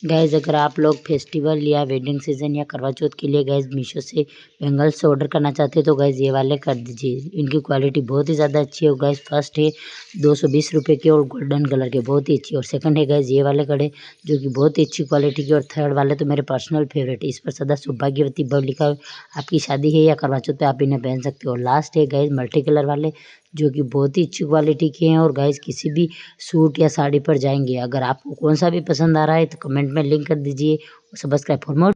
Guys अगर आप लोग फेस्टिवल या वेडिंग सीजन या करवा चौथ के लिए गाइज मीशो से बैंगल्स ऑर्डर करना चाहते हैं तो गाइज ये वाले कर दीजिए। इनकी क्वालिटी बहुत ही ज़्यादा अच्छी है। गाइज फर्स्ट है 220 रुपये के और गोल्डन कलर के, बहुत ही अच्छी। और सेकंड है गाइज ये वाले कड़े जो कि बहुत ही अच्छी क्वालिटी के। और थर्ड वाले तो मेरे पर्सनल फेवरेट है, इस पर सदा सौभाग्यवती भव लिखा है। आपकी शादी है या करवा चौथ पे आप इन्हें पहन सकते हो। और लास्ट है गाइज मल्टी कलर वाले जो कि बहुत ही अच्छी क्वालिटी के हैं और गाइज किसी भी सूट या साड़ी पर जाएंगे। अगर आपको कौन सा भी पसंद आ रहा है तो कमेंट में लिंक कर दीजिए। Subscribe for more.